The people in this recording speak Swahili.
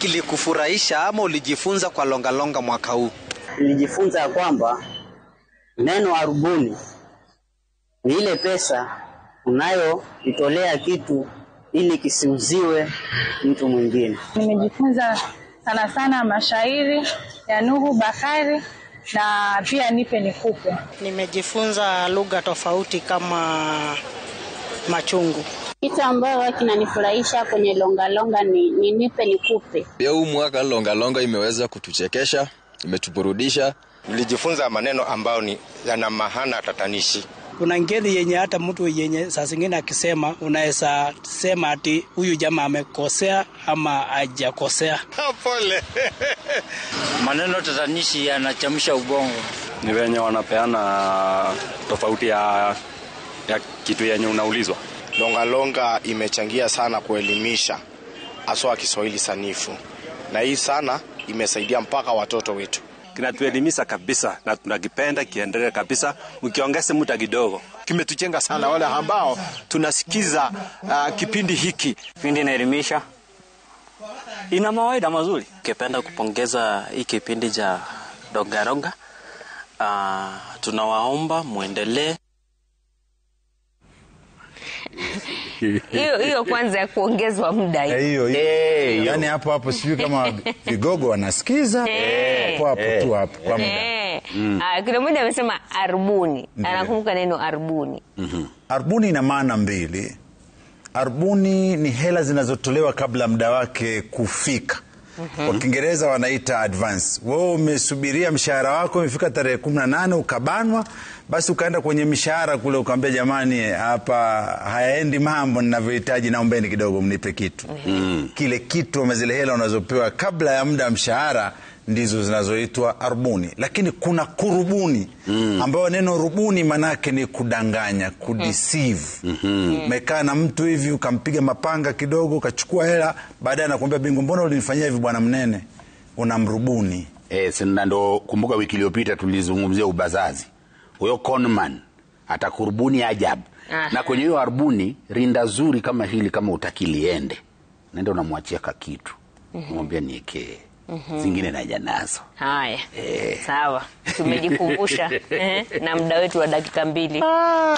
kilikufurahisha ama ulijifunza kwa longa mwaka huu? Nilijifunza kwamba neno arubuni ni ile pesa unayoitolea kitu ili kisiuziwe mtu mwingine. Nimejifunza sana mashairi ya Nuhu Bakari na pia nipe nikupe. Nimejifunza lugha tofauti kama machungu. Kitu ambayo kinanifurahisha kwenye longa ni nipe nikupe. Pia huu mwaka longa imeweza kutuchekesha, imetuburudisha. Nilijifunza maneno ambayo ni yana maana tatanishi. Kuna ngeli yenye hata mtu yenye saa zingine akisema unaweza sema ati huyu jamaa amekosea ama hajakosea. Pole. Maneno tatanishi yanachemsha ubongo. Ni wenye wanapeana tofauti ya kitu yenye unaulizwa. Longa imechangia sana kuelimisha haswa Kiswahili sanifu. Na hii sana imesaidia mpaka watoto wetu. Kinatuelimisha kabisa na tunakipenda kiendelee kabisa, ukiongeza muda kidogo. Kimetujenga sana wale ambao tunasikiza kipindi hiki. Kipindi inaelimisha, ina mawaidha mazuri. Ningependa kupongeza hii kipindi cha Longa. Tunawaomba muendelee. Hiyo kwanza ya kuongezwa muda hiyo. Yaani hapo sijui kama vigogo wanasikiza. Hapo kwa muda. Kuna mmoja amesema arubuni. Anakumbuka neno arubuni. Arubuni ina maana mbili. Arubuni ni hela zinazotolewa kabla muda wake kufika. Kwa Kiingereza wanaita advance. Wewe umesubiria mshahara wako umefika tarehe 18 ukabanwa, basi ukaenda kwenye mshahara kule ukamwambia jamani hapa hayaendi mambo ninavyohitaji, naombeni kidogo mnipe kitu. Kile kitu ama zile hela unazopewa kabla ya muda wa ndizo zinazoitwa arubuni. Lakini kuna kurubuni ambao neno rubuni manake ni kudanganya, kudeceive. Umekaa na mtu hivi ukampiga mapanga kidogo ukachukua hela, baadaye anakuambia bingu mbona ulinifanyia hivi bwana mnene, unamrubuni. Sina ndo kumbuka wiki iliyopita tulizungumzia ubazazi. Huyo conman atakurubuni ajabu. Na kwenye hiyo arubuni rinda zuri kama hili kama utakiliende, nenda unamwachia kakitu. Mwambie niekee. Zingine naja nazo. Haya. Sawa. Tumejikumbusha na muda wetu wa dakika 2. Haya.